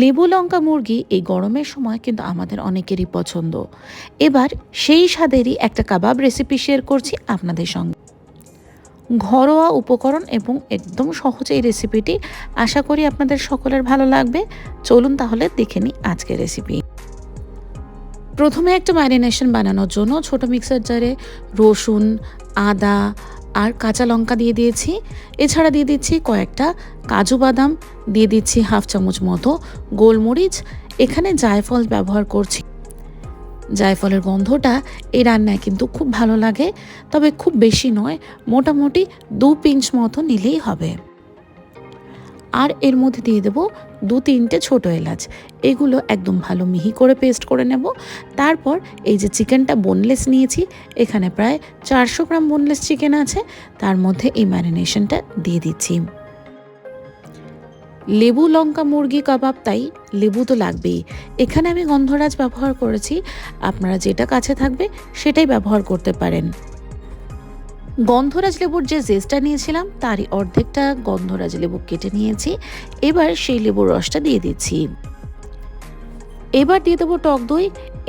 লেবু লঙ্কা মুরগি এই গরমের সময় কিন্তু আমাদের অনেকেরই পছন্দ। এবার সেই স্বাদেরই একটা কাবাব রেসিপি শেয়ার করছি আপনাদের সঙ্গে। ঘরোয়া উপকরণ এবং একদম সহজ এই রেসিপিটি, আশা করি আপনাদের সকলের ভালো লাগবে। চলুন তাহলে দেখে নিই আজকের রেসিপি। প্রথমে একটা ম্যারিনেশন বানানোর জন্য ছোট মিক্সার জারে রসুন, আদা আর কাঁচা লঙ্কা দিয়ে দিয়েছি। এছাড়া দিয়ে দিচ্ছি কয়েকটা কাজু বাদাম, দিয়ে দিচ্ছি হাফ চামচ মতো গোলমরিচ। এখানে জায়ফল ব্যবহার করছি। জায়ফলের গন্ধটা এই রান্নায় কিন্তু খুব ভালো লাগে, তবে খুব বেশি নয়, মোটামুটি 2 পিঞ্চ মতো নিলেই হবে। আর এর মধ্যে দিয়ে দেবো 2-3টে ছোটো এলাচ। এগুলো একদম ভালো মিহি করে পেস্ট করে নেব। তারপর এই যে চিকেনটা বোনলেস নিয়েছি, এখানে প্রায় 400 গ্রাম বোনলেস চিকেন আছে, তার মধ্যে এই ম্যারিনেশনটা দিয়ে দিচ্ছি। লেবু লঙ্কা মুরগি কাবাব, তাই লেবু তো লাগবেই। এখানে আমি গন্ধরাজ ব্যবহার করেছি, আপনারা যেটা কাছে থাকবে সেটাই ব্যবহার করতে পারেন। গন্ধরাজ লেবুর যে জেসটা নিয়েছিলাম তারই অর্ধেকটা গন্ধরাজ লেবু কেটে নিয়েছি। এবার সেই লেবুর রসটা দিয়ে দিচ্ছি। এবার দিয়ে দেবো টক দই।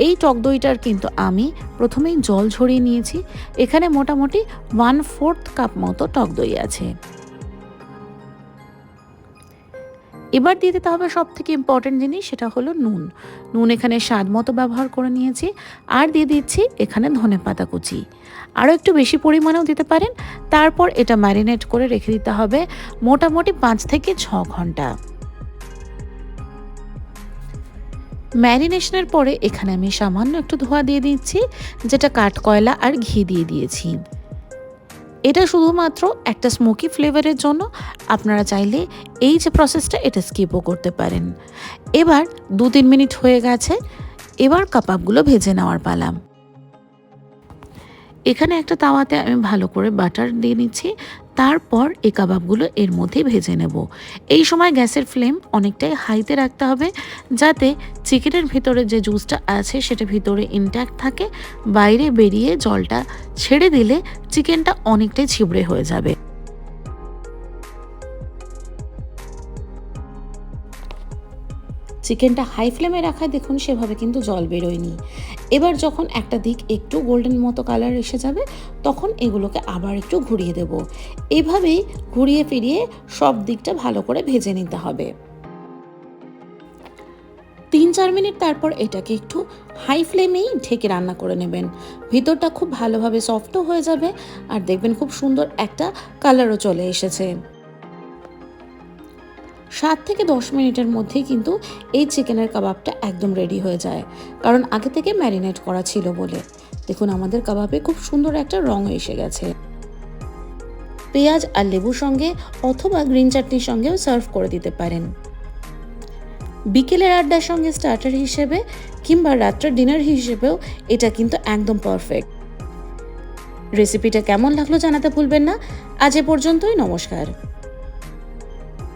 এই টক দইটার কিন্তু আমি প্রথমেই জল ঝরিয়ে নিয়েছি। এখানে মোটামুটি 1/4 কাপ মতো টক দই আছে। এবার দিয়ে দিতে হবে সব থেকে ইম্পর্টেন্ট জিনিস, সেটা হলো নুন। নুন এখানে স্বাদ মতো ব্যবহার করে নিয়েছি। আর দিয়ে দিচ্ছি এখানে ধনেপাতা কুচি, আরও একটু বেশি পরিমাণেও দিতে পারেন। তারপর এটা ম্যারিনেট করে রেখে দিতে হবে মোটামুটি 5 থেকে 6 ঘন্টা। ম্যারিনেশনের পরে এখানে আমি সামান্য একটু ধোয়া দিয়ে দিচ্ছি, যেটা কাঠকয়লা আর ঘি দিয়ে দিয়েছি। এটা শুধুমাত্র একটা স্মোকি ফ্লেভারের জন্য। আপনারা চাইলে এই যে প্রসেসটা, এটা স্কিপও করতে পারেন। এবার 2-3 মিনিট হয়ে গেছে। এবার কাবাবগুলো ভেজে নেওয়ার পালা। এখানে একটা তাওয়াতে আমি ভালো করে বাটার দিয়ে নিচ্ছি। তারপর এই কাবাবগুলো এর মধ্যে ভেজে নেব। এই সময় গ্যাসের ফ্লেম অনেকটাই হাইতে রাখতে হবে, যাতে চিকেনের ভিতরে যে জুসটা আছে সেটা ভিতরে ইনট্যাক্ট থাকে। বাইরে বেরিয়ে জলটা ছেড়ে দিলে চিকেনটা অনেকটাই ছিবড়ে হয়ে যাবে। চিকেনটা হাই ফ্লেমে রাখায় দেখুন সেভাবে কিন্তু জল বেরোয়নি। এবার যখন একটা দিক একটু গোল্ডেন মতো কালার এসে যাবে, তখন এগুলোকে আবার একটু ঘুরিয়ে দেব। এভাবেই ঘুরিয়ে ফিরিয়ে সব দিকটা ভালো করে ভেজে নিতে হবে। 3-4 মিনিট তারপর এটাকে একটু হাই ফ্লেমেই ঢেকে রান্না করে নেবেন। ভিতরটা খুব ভালোভাবে সফটও হয়ে যাবে, আর দেখবেন খুব সুন্দর একটা কালারও চলে এসেছে। 7 থেকে 10 মিনিটের মধ্যেই কিন্তু এই চিকেনের কাবাবটা একদম রেডি হয়ে যায়, কারণ আগে থেকে ম্যারিনেট করা ছিল বলে। দেখুন আমাদের কাবাবে খুব সুন্দর একটা রং এসে গেছে। পেঁয়াজ আর লেবুর সঙ্গে অথবা গ্রিন চাটনির সঙ্গেও সার্ভ করে দিতে পারেন। বিকেলের আড্ডার সঙ্গে স্টার্টার হিসেবে কিংবা রাত্রের ডিনার হিসেবেও এটা কিন্তু একদম পারফেক্ট। রেসিপিটা কেমন লাগলো জানাতে ভুলবেন না। আজ এ পর্যন্তই, নমস্কার।